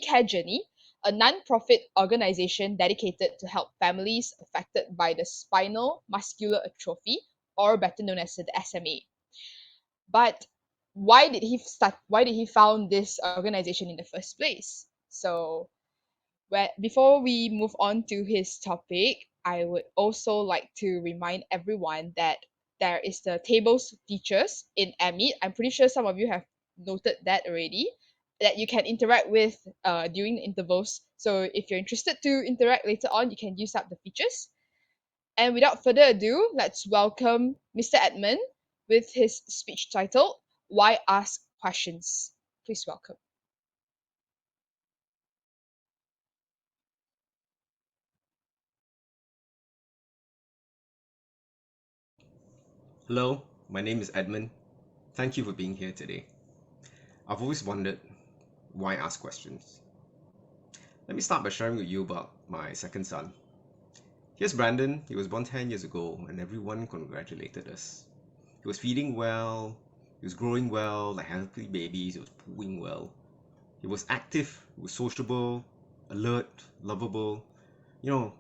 Care Journey, a non-profit organization dedicated to help families affected by the spinal muscular atrophy, or better known as the SMA. But why did he found this organization in the first place? So before we move on to his topic, I would also like to remind everyone that there is the tables features in Amit. I'm pretty sure some of you have noted that already, that you can interact with during the intervals. So if you're interested to interact later on, you can use up the features. And without further ado, let's welcome Mr. Edmund with his speech titled Why Ask Questions? Please welcome. Hello, my name is Edmund. Thank you for being here today. I've always wondered why ask questions. Let me start by sharing with you about my second son. Here's Brandon. He was born 10 years ago and everyone congratulated us. He was feeding well, he was growing well like healthy babies, he was pooing well. He was active, he was sociable, alert, lovable,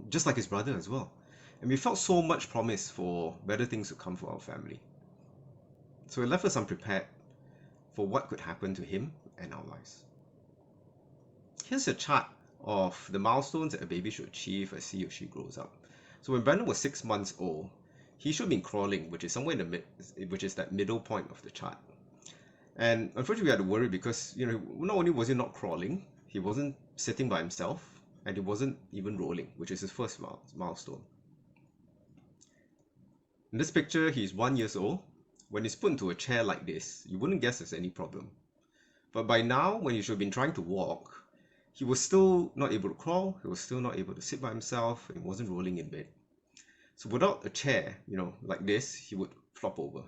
just like his brother as well. And we felt so much promise for better things to come for our family. So it left us unprepared for what could happen to him and our lives. Here's a chart of the milestones that a baby should achieve as he or she grows up. So when Brandon was 6 months old, he should have been crawling, which is somewhere in the which is that middle point of the chart. And unfortunately, we had to worry because not only was he not crawling, he wasn't sitting by himself, and he wasn't even rolling, which is his first milestone. In this picture, he's 1 year old. When he's put into a chair like this, you wouldn't guess there's any problem. But by now, when he should have been trying to walk, he was still not able to crawl, he was still not able to sit by himself, and he wasn't rolling in bed. So without a chair, like this, he would flop over.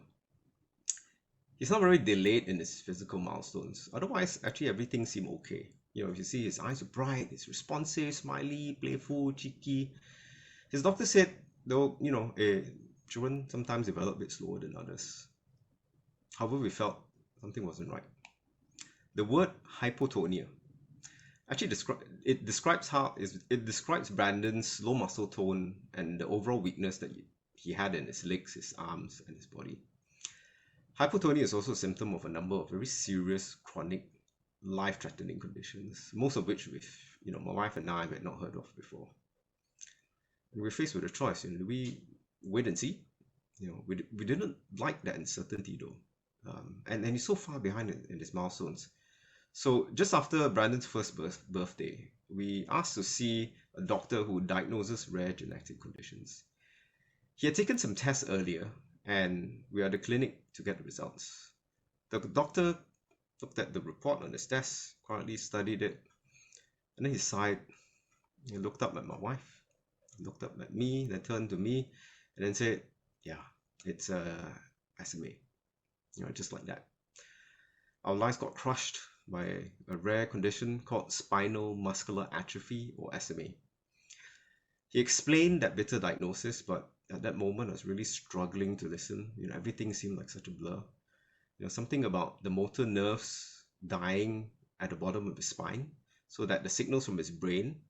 He's not very delayed in his physical milestones. Otherwise, actually everything seemed okay. If you see, his eyes are bright, he's responsive, smiley, playful, cheeky. His doctor said, though, children sometimes develop a bit slower than others. However, we felt something wasn't right. The word hypotonia actually describes Brandon's low muscle tone and the overall weakness that he had in his legs, his arms, and his body. Hypotonia is also a symptom of a number of very serious, chronic, life-threatening conditions, most of which my wife and I had not heard of before. And we're faced with a choice. Do we wait and see? We didn't like that uncertainty though, and he's so far behind in his milestones. So just after Brandon's first birthday, we asked to see a doctor who diagnoses rare genetic conditions. He had taken some tests earlier, and we are at the clinic to get the results. The doctor looked at the report on his test, quietly studied it, and then he sighed. He looked up at my wife, looked up at me, then turned to me, and then said, "Yeah, it's SMA." Just like that. Our lives got crushed by a rare condition called spinal muscular atrophy, or SMA. He explained that bitter diagnosis, but at that moment I was really struggling to listen. Everything seemed like such a blur. Something about the motor nerves dying at the bottom of his spine, so that the signals from his brain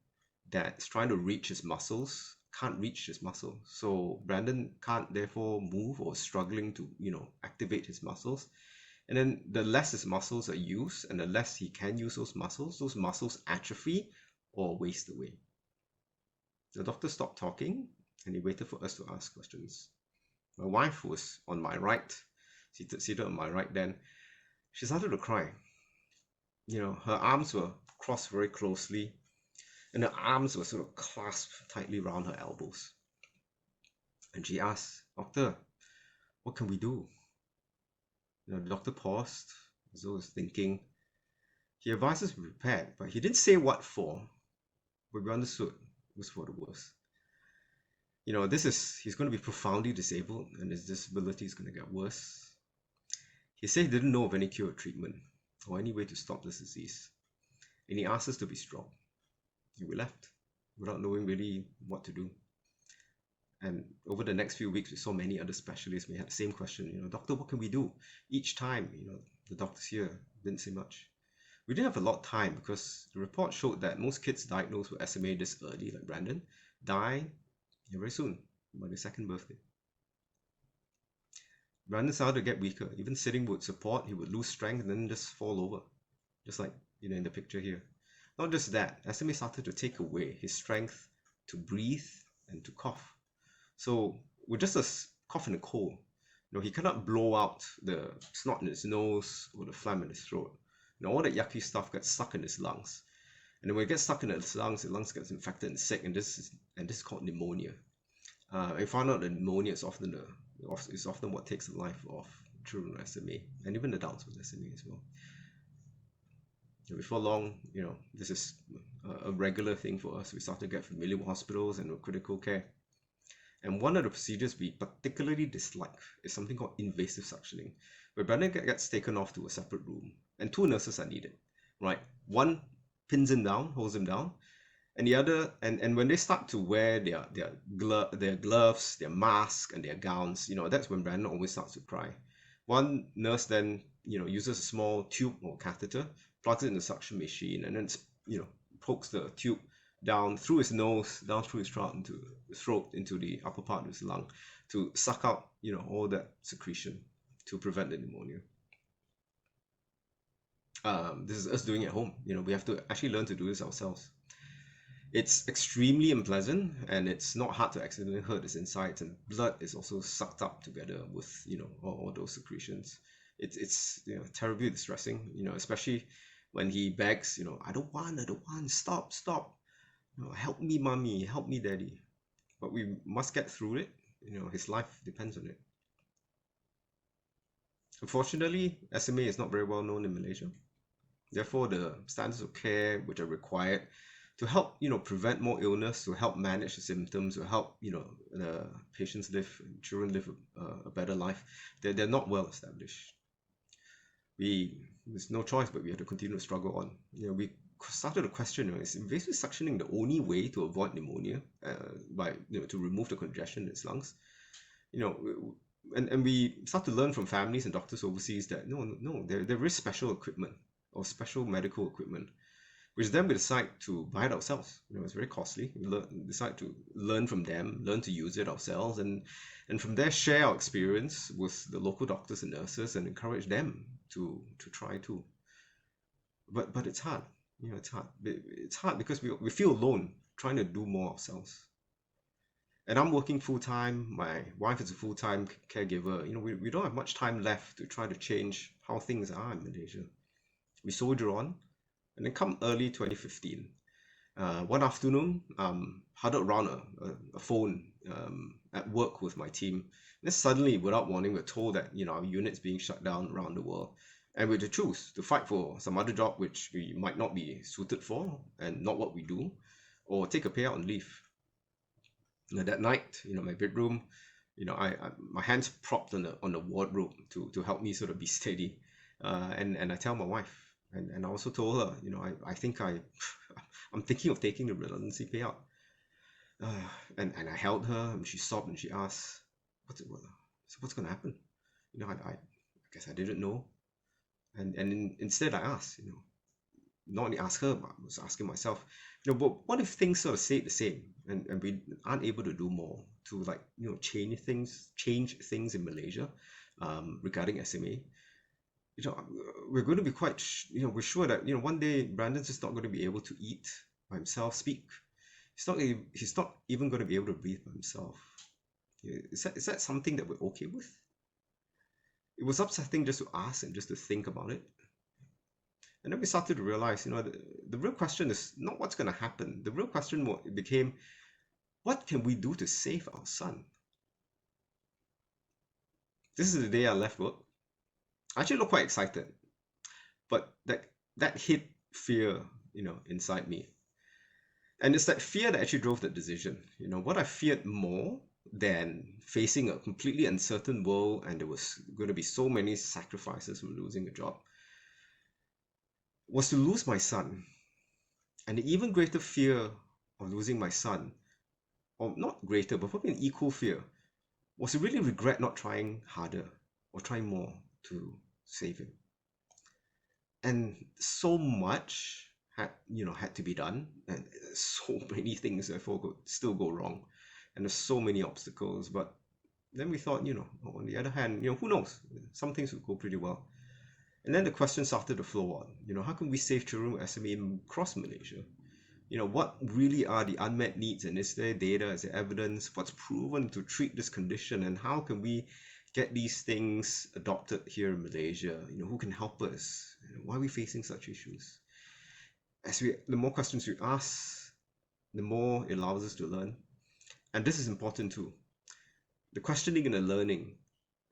that's trying to reach his muscles can't reach his muscle. So Brandon can't therefore move, or struggling to activate his muscles. And then the less his muscles are used and the less he can use those muscles atrophy or waste away. The doctor stopped talking and he waited for us to ask questions. My wife was on my right, seated on my right then. She started to cry. Her arms were crossed very closely and her arms were sort of clasped tightly around her elbows. And she asked, "Doctor, what can we do?" The doctor paused, as though he was thinking. He advised us to be prepared, but he didn't say what for. But we understood it was for the worst. He's going to be profoundly disabled and his disability is going to get worse. He said he didn't know of any cure or treatment or any way to stop this disease. And he asked us to be strong. And we left without knowing really what to do. And over the next few weeks, we saw many other specialists. We had the same question, "Doctor, what can we do?" Each time, the doctors here didn't say much. We didn't have a lot of time because the report showed that most kids diagnosed with SMA this early, like Brandon, die very soon, by their second birthday. Brandon started to get weaker. Even sitting would support, he would lose strength and then just fall over, just like in the picture here. Not just that, SMA started to take away his strength to breathe and to cough. So with just a cough and a cold, he cannot blow out the snot in his nose or the phlegm in his throat. All that yucky stuff gets stuck in his lungs. And then when it gets stuck in his lungs, the lungs gets infected and sick, and this is called pneumonia. I found out that pneumonia is often what takes the life of children with SMA and even adults with SMA as well. Before long, this is a regular thing for us. We start to get familiar with hospitals and critical care. And one of the procedures we particularly dislike is something called invasive suctioning, where Brandon gets taken off to a separate room, and 2 nurses are needed, right? One pins him down, holds him down, and the other, and when they start to wear their gloves, their mask, and their gowns, that's when Brandon always starts to cry. One nurse then, uses a small tube or catheter, plugs it in the suction machine, and then, pokes the tube down through his nose, down through his throat, into the upper part of his lung to suck out, all that secretion to prevent the pneumonia. This is us doing it at home. We have to actually learn to do this ourselves. It's extremely unpleasant, and it's not hard to accidentally hurt his insides, and blood is also sucked up together with, all those secretions. It's terribly distressing, especially when he begs, I don't want, stop. Help me, mommy, help me, daddy. But we must get through it. His life depends on it. Unfortunately, SMA is not very well known in Malaysia. Therefore, the standards of care which are required to help, prevent more illness, to help manage the symptoms, to help, the children live a better life, they're not well established. There's no choice, but we have to continue to struggle on. We started to question, is invasive suctioning the only way to avoid pneumonia, by to remove the congestion in its lungs? And we start to learn from families and doctors overseas that no, there is special equipment or special medical equipment, which then we decide to buy it ourselves. It's very costly. We decide to learn from them, learn to use it ourselves, and from there share our experience with the local doctors and nurses and encourage them to try too. But it's hard. It's hard. It's hard because we feel alone trying to do more ourselves. And I'm working full time. My wife is a full time caregiver. We don't have much time left to try to change how things are in Malaysia. We soldier on, and then come early 2015, one afternoon, huddled around a phone at work with my team. Then suddenly, without warning, we're told that our unit's being shut down around the world, and we're to choose to fight for some other job which we might not be suited for and not what we do, or take a payout and leave. That night, my bedroom, my hands propped on the wardrobe to help me sort of be steady, and I tell my wife. And I also told her, I think I'm thinking of taking the redundancy payout. And I held her, and she sobbed, and she asked, what's going to happen? I guess I didn't know. And instead I asked, not only ask her, but I was asking myself, but what if things sort of stayed the same, and we aren't able to do more to change things in Malaysia, regarding SMA? We're going to be quite, we're sure that, one day Brandon's just not going to be able to eat by himself, speak. He's not even going to be able to breathe by himself. Is that something that we're okay with? It was upsetting just to ask and just to think about it. And then we started to realize, the real question is not what's going to happen. The real question became, what can we do to save our son? This is the day I left work. I actually look quite excited, but that hit fear, inside me. And it's that fear that actually drove that decision. What I feared more than facing a completely uncertain world, and there was going to be so many sacrifices from losing a job, was to lose my son. And the even greater fear of losing my son, or not greater, but probably an equal fear, was to really regret not trying harder or trying more to save him. And so much had to be done, and so many things therefore could still go wrong, and there's so many obstacles. But then we thought, on the other hand, who knows? Some things would go pretty well. And then the question started to flow on. How can we save children with SMA across Malaysia? What really are the unmet needs, and is there data, is there evidence, what's proven to treat this condition, and how can we get these things adopted here in Malaysia? Who can help us? Why are we facing such issues? The more questions we ask, the more it allows us to learn. And this is important too. The questioning and the learning,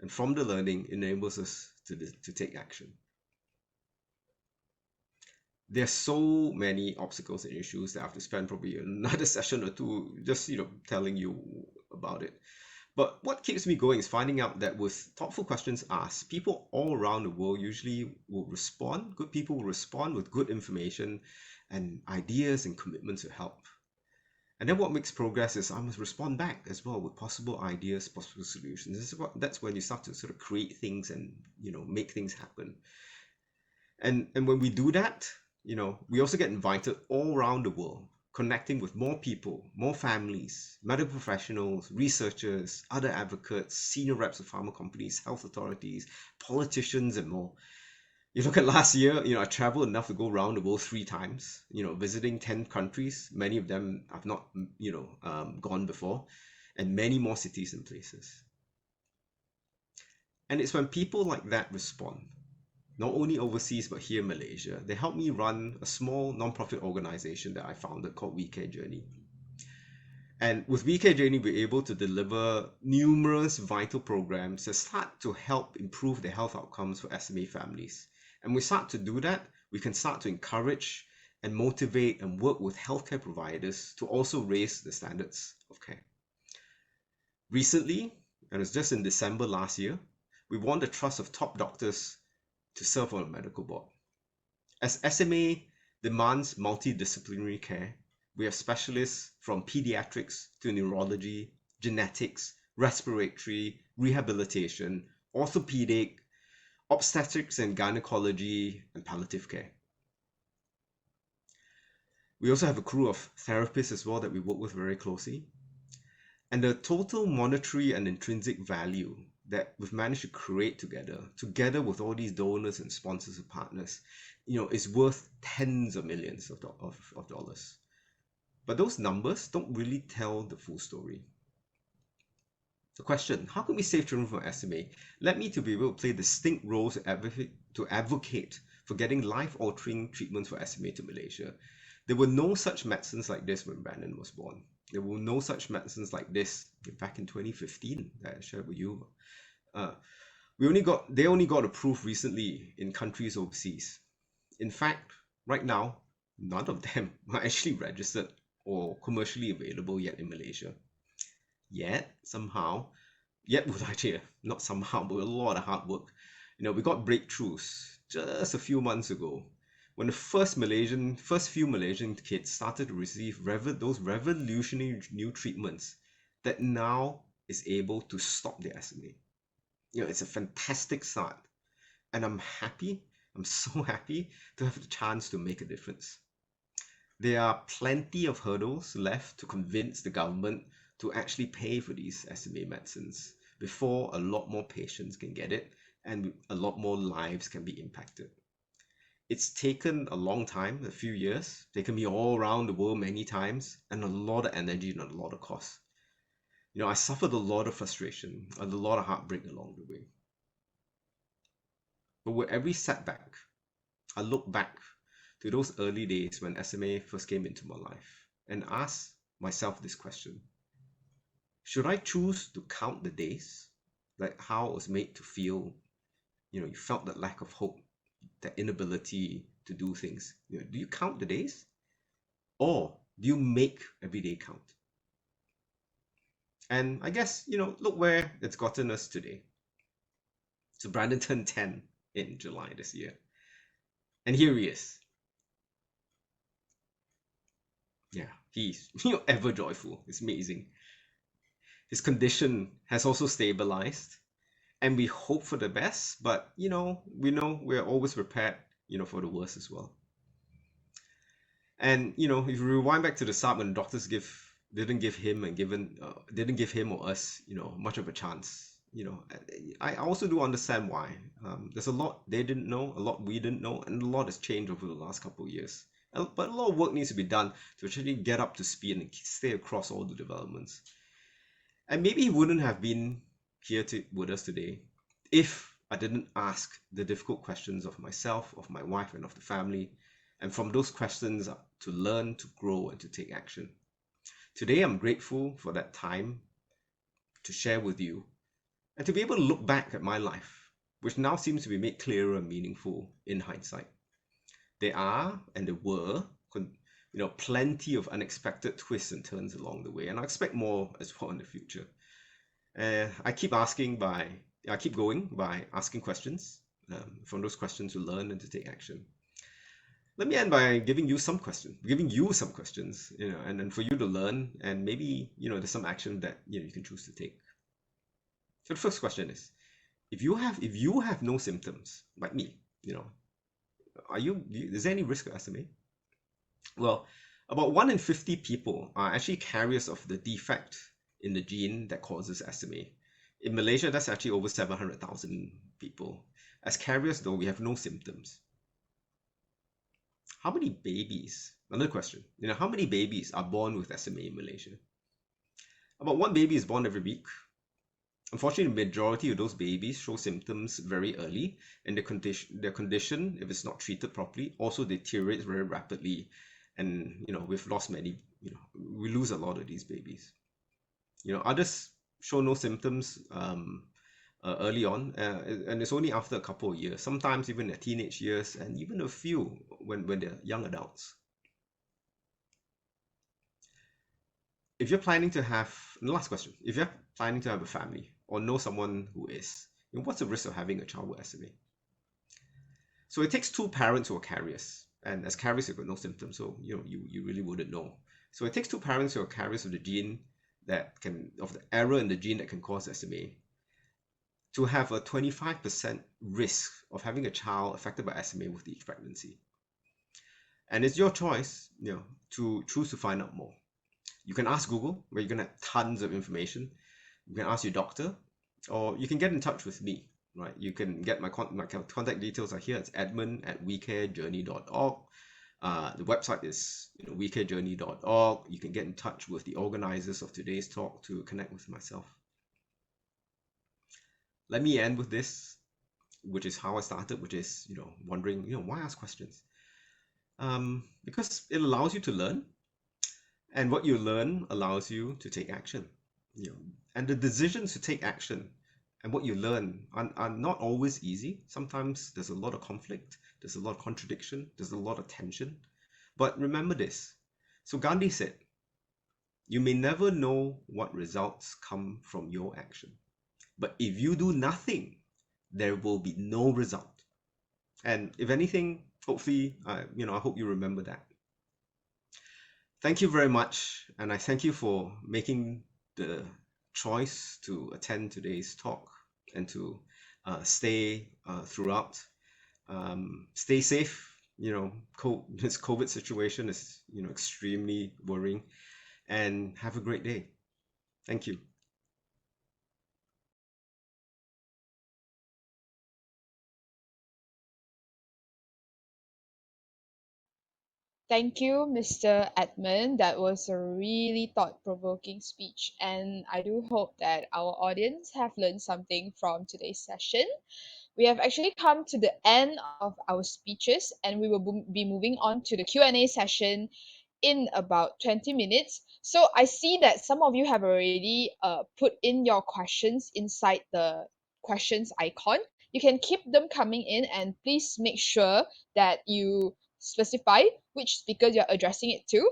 and from the learning, enables us to take action. There's so many obstacles and issues that I have to spend probably another session or two just telling you about it. But what keeps me going is finding out that with thoughtful questions asked, people all around the world usually will respond. Good people will respond with good information and ideas and commitment to help. And then what makes progress is I must respond back as well with possible ideas, possible solutions. That's when you start to sort of create things and make things happen. And when we do that, we also get invited all around the world, connecting with more people, more families, medical professionals, researchers, other advocates, senior reps of pharma companies, health authorities, politicians, and more. You look at last year, I traveled enough to go around the world 3 times, visiting 10 countries. Many of them I've not, gone before, and many more cities and places. And it's when people like that respond, not only overseas but here in Malaysia. They helped me run a small non-profit organization that I founded called VK Journey. And with VK Journey, we're able to deliver numerous vital programs that start to help improve the health outcomes for SMA families. And we start to do that, we can start to encourage and motivate and work with healthcare providers to also raise the standards of care. Recently, and it was just in December last year, we won the trust of top doctors to serve on a medical board. As SMA demands multidisciplinary care, we have specialists from pediatrics to neurology, genetics, respiratory, rehabilitation, orthopedic, obstetrics and gynecology, and palliative care. We also have a crew of therapists as well that we work with very closely. And the total monetary and intrinsic value that we've managed to create together with all these donors and sponsors and partners, is worth tens of millions of dollars. But those numbers don't really tell the full story. The question, how can we save children from SMA, led me to be able to play distinct roles to advocate for getting life-altering treatments for SMA to Malaysia. There were no such medicines like this when Brandon was born. There were no such medicines like this back in 2015 that I shared with you. They only got approved recently in countries overseas. In fact, right now, none of them are actually registered or commercially available yet in Malaysia. Yet, with actually not somehow, but a lot of hard work, we got breakthroughs just a few months ago when the first few Malaysian kids started to receive those revolutionary new treatments that now is able to stop the SMA. It's a fantastic start, and I'm so happy to have the chance to make a difference. There are plenty of hurdles left to convince the government to actually pay for these SMA medicines before a lot more patients can get it and a lot more lives can be impacted. It's taken a long time, a few years, taken me all around the world many times, and a lot of energy and a lot of cost. I suffered a lot of frustration and a lot of heartbreak along the way. But with every setback, I look back to those early days when SMA first came into my life and ask myself this question. Should I choose to count the days, like how I was made to feel, you felt that lack of hope, that inability to do things? Do you count the days? Or do you make every day count? And I guess, look where it's gotten us today. So Brandon turned 10 in July this year. And here he is. Yeah, he's ever joyful. It's amazing. His condition has also stabilized, and we hope for the best, but we know we're always prepared for the worse as well. And if you rewind back to the start when doctors didn't give him and given didn't give him or us, much of a chance. I also do understand why. There's a lot they didn't know, a lot we didn't know, and a lot has changed over the last couple of years. But a lot of work needs to be done to actually get up to speed and stay across all the developments. And maybe he wouldn't have been here with us today if I didn't ask the difficult questions of myself, of my wife, and of the family. And from those questions, to learn, to grow, and to take action. Today, I'm grateful for that time to share with you and to be able to look back at my life, which now seems to be made clearer and meaningful in hindsight. There are, and there were, plenty of unexpected twists and turns along the way, and I expect more as well in the future. I keep going by asking questions. From those questions to learn and to take action. Let me end by giving you some questions, and then for you to learn, and maybe there's some action that you can choose to take. So the first question is, if you have no symptoms like me, is there any risk of SMA? Well, about 1 in 50 people are actually carriers of the defect in the gene that causes SMA. In Malaysia, that's actually over 700,000 people. As carriers, though, we have no symptoms. How many babies, another question, how many babies are born with SMA in Malaysia? About 1 baby is born every week. Unfortunately, the majority of those babies show symptoms very early, and their condition, if it's not treated properly, also deteriorates very rapidly. And we've lost many. We lose a lot of these babies. Others show no symptoms early on, and it's only after a couple of years, sometimes even their teenage years, and even a few when they're young adults. If you're planning to have, and the last question, if you're planning to have a family or know someone who is, what's the risk of having a child with SMA? So it takes 2 parents who are carriers, and as carriers you've got no symptoms, so you really wouldn't know. So it takes 2 parents who are carriers of the error in the gene that can cause SMA to have a 25% risk of having a child affected by SMA with each pregnancy. And it's your choice, to choose to find out more. You can ask Google, where you're going to have tons of information. You can ask your doctor, or you can get in touch with me, right? You can get my contact details are here. It's edmund@wecarejourney.org. The website is wecarejourney.org. You can get in touch with the organizers of today's talk to connect with myself. Let me end with this, which is how I started, which is wondering why ask questions? Because it allows you to learn, and what you learn allows you to take action. And the decisions to take action and what you learn are not always easy. Sometimes there's a lot of conflict, there's a lot of contradiction, there's a lot of tension. But remember this. So Gandhi said, you may never know what results come from your action. But if you do nothing, there will be no result. And if anything, hopefully, I hope you remember that. Thank you very much, and I thank you for making the choice to attend today's talk and to stay throughout. Stay safe. This COVID situation is extremely worrying, and have a great day. Thank you. Thank you, Mr. Edmund. That was a really thought-provoking speech, and I do hope that our audience have learned something from today's session. We have actually come to the end of our speeches, and we will be moving on to the Q&A session in about 20 minutes. So I see that some of you have already put in your questions inside the questions icon. You can keep them coming in, and please make sure that you specify which speaker you're addressing it to.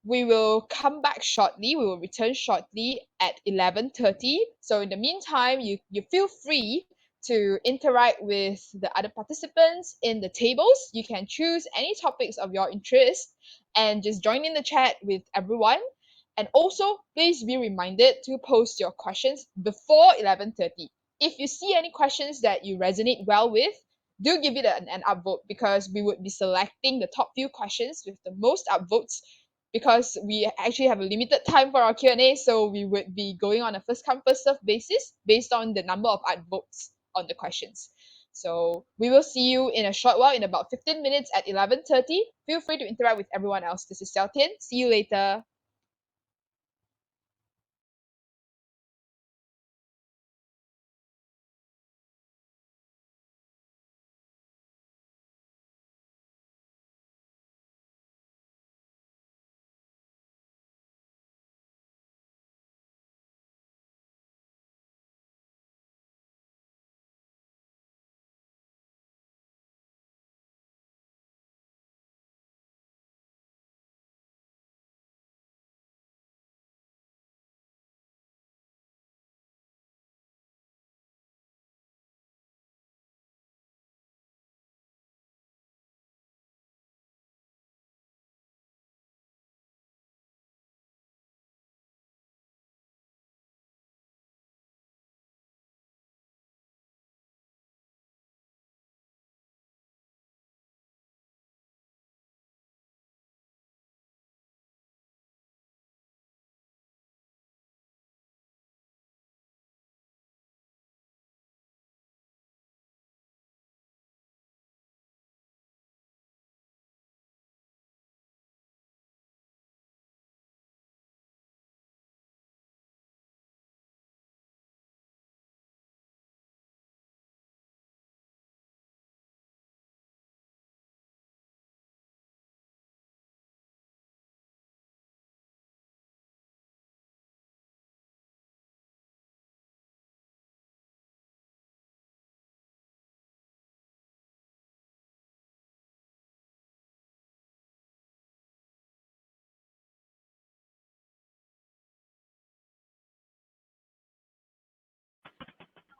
We will come back shortly. We will return shortly at 11:30. So in the meantime, you feel free to interact with the other participants in the tables. You can choose any topics of your interest and just join in the chat with everyone. And also, please be reminded to post your questions before 11:30. If you see any questions that you resonate well with, do give it an upvote, because we would be selecting the top few questions with the most upvotes, because we actually have a limited time for our Q&A, so we would be going on a first come first serve basis based on the number of upvotes on the questions. So we will see you in a short while, in about 15 minutes at 11:30. Feel free to interact with everyone else. This is Xiao Tian. See you later.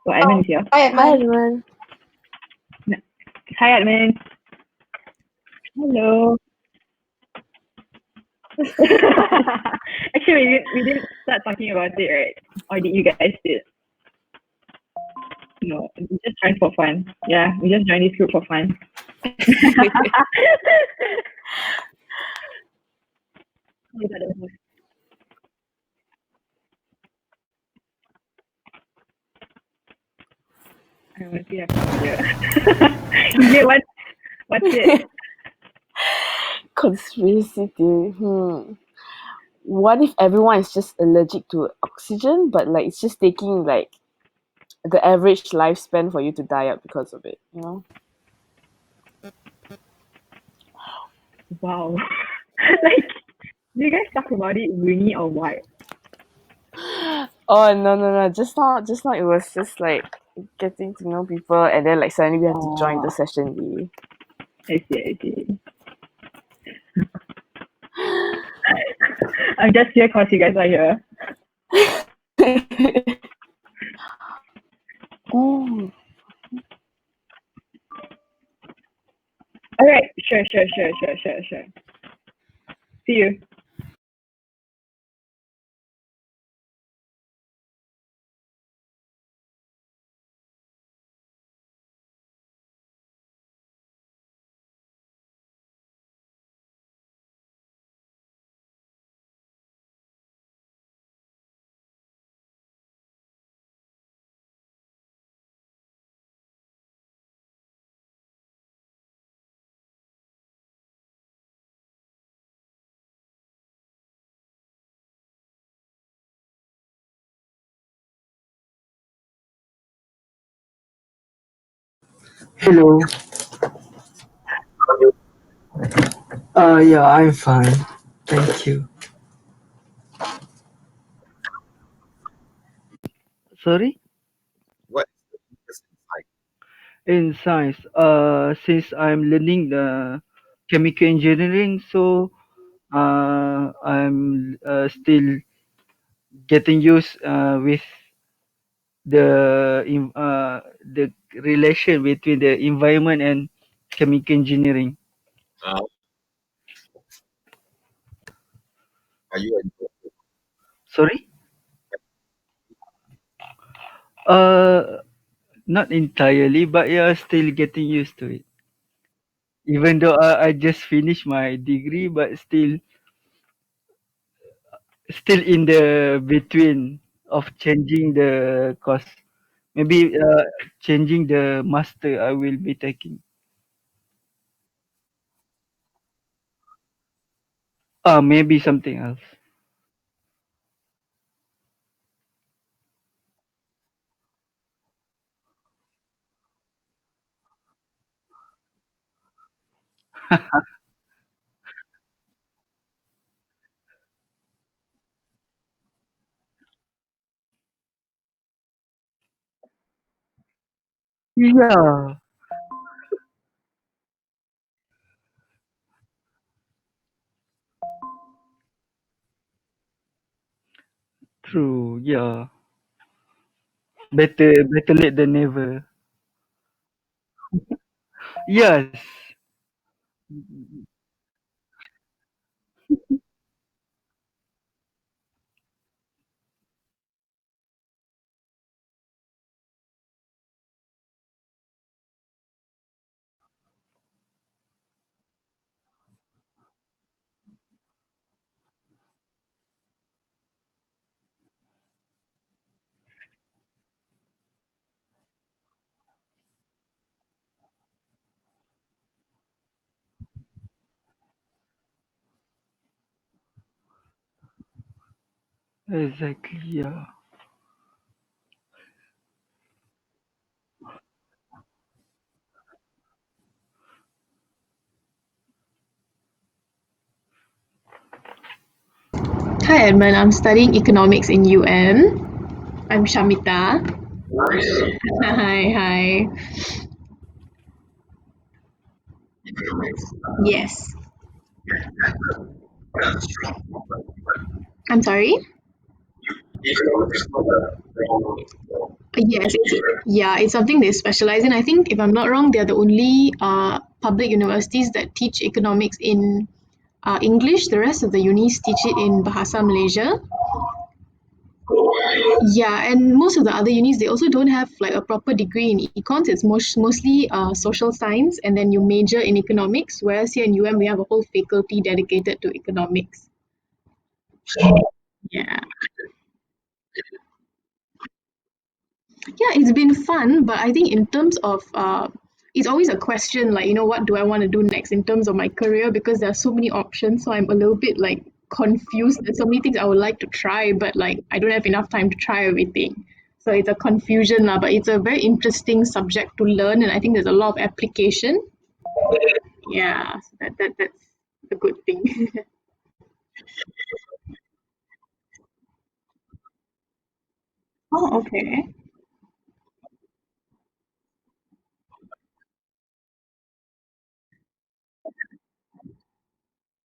So Edmund is here. Hi, Hi, Edmund. everyone. Hi, Edmund. Hello. Actually, we didn't start talking about it, right? Or did you guys did? No, we just joined for fun. Yeah, we just joined this group for fun. You got the host. I honestly have no idea. EJ, what's it? Conspiracy theory. What if everyone is just allergic to oxygen, but like it's just taking like the average lifespan for you to die out because of it, you know? Wow. Like, do you guys talk about it in uni or what? Oh no. Just now it was just like getting to know people, and then like suddenly we have to join the Oh, session. I see. I'm just here because you guys are here. Oh, All right, sure. See you. Hello. Yeah, I'm fine. Thank you. Sorry? What is the deepest insight? In science, since I'm learning the chemical engineering, so I'm still getting used with the relation between the environment and chemical engineering. Uh, are you enjoying Sorry? Uh, Not entirely, but yeah, still getting used to it. Even though I just finished my degree, but still in the between of changing the course. Maybe changing the master I will be taking. Maybe something else. Yeah, true. Yeah, better late than never. Yes, exactly. Yeah. Hi Edmund, I'm studying economics in UM. I'm Shamita. Hi, hi. Yes. I'm sorry? Yes, yeah, it's something they specialize in. I think, if I'm not wrong, they're the only public universities that teach economics in English. The rest of the unis teach it in Bahasa Malaysia. Yeah, and most of the other unis, they also don't have like a proper degree in econs. It's mostly social science, and then you major in economics. Whereas here in UM, we have a whole faculty dedicated to economics. Yeah. Yeah, it's been fun, but I think in terms of it's always a question like, what do I want to do next in terms of my career, because there are so many options. So I'm a little bit like confused. There's so many things I would like to try, but like I don't have enough time to try everything. So it's a confusion lah, but it's a very interesting subject to learn, and I think there's a lot of application. Yeah, so that's a good thing. Oh, okay.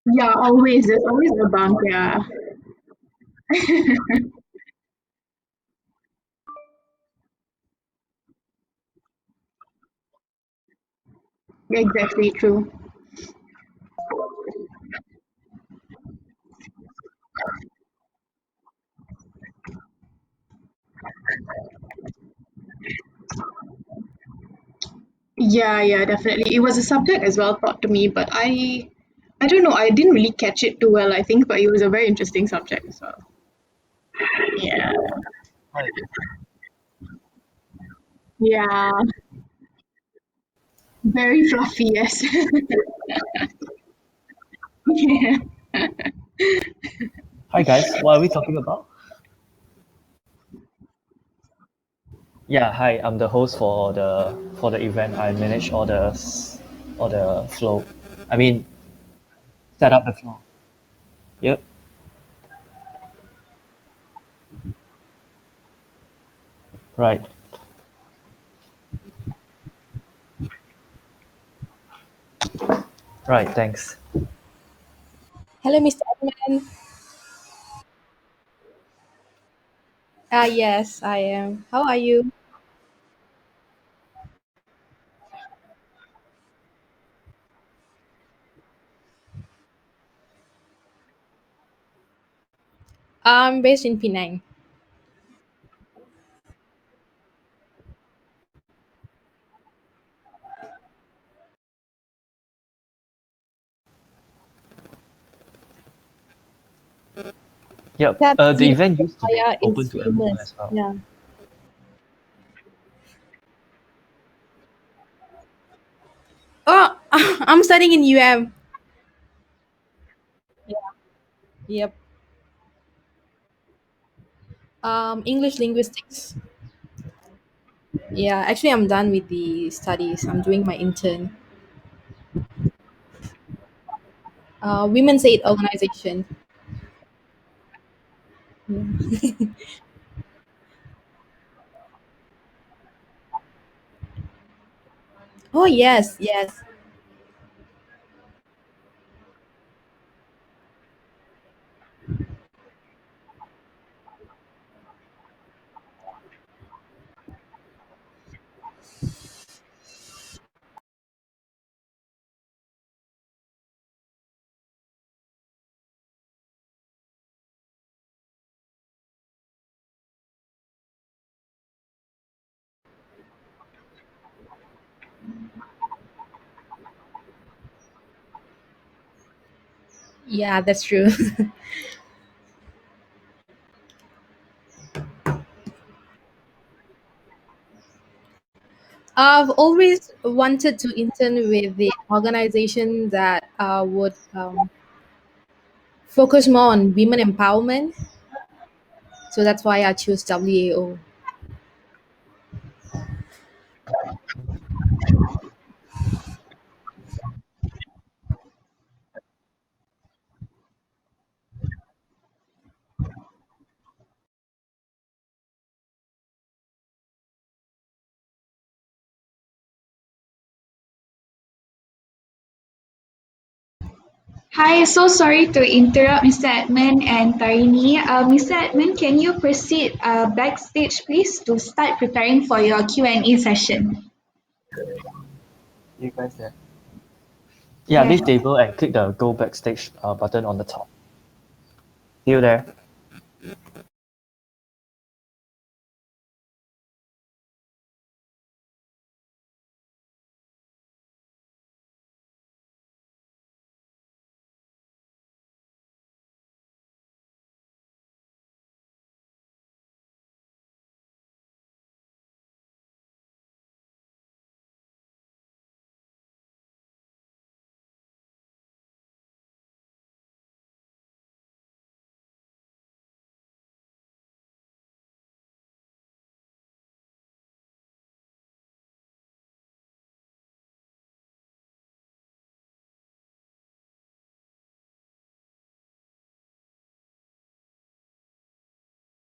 Yeah, always. There's always a bump. Yeah, exactly true. Yeah, yeah, definitely. It was a subject as well taught to me, but I don't know, I didn't really catch it too well, I think, but it was a very interesting subject as well. Yeah. Hi. Yeah, very fluffy, yes. Yeah. Hi guys, what are we talking about? Yeah, hi, I'm the host for the event. I manage all the flow. I mean, set up the flow. Yep. Right. Right, thanks. Hello, Mr. Edmund. Yes, I am. How are you? I'm based in Penang. Yep. That's The event used to be Maya open is to everyone famous. as well. Yeah. Oh, I'm studying in UM. Yeah. Yep. English linguistics. Yeah, actually, I'm done with the studies. I'm doing my intern. Women's Aid Organization. Yeah. Oh yes, yes. Yeah, that's true. I've always wanted to intern with the organization that would focus more on women empowerment. So that's why I choose WAO. Hi, so sorry to interrupt Mr. Edmund and Tarini. Mr. Edmund, can you proceed backstage, please, to start preparing for your Q&A session? You guys there? Yeah, Yeah. leave table and click the go backstage button on the top. See you there.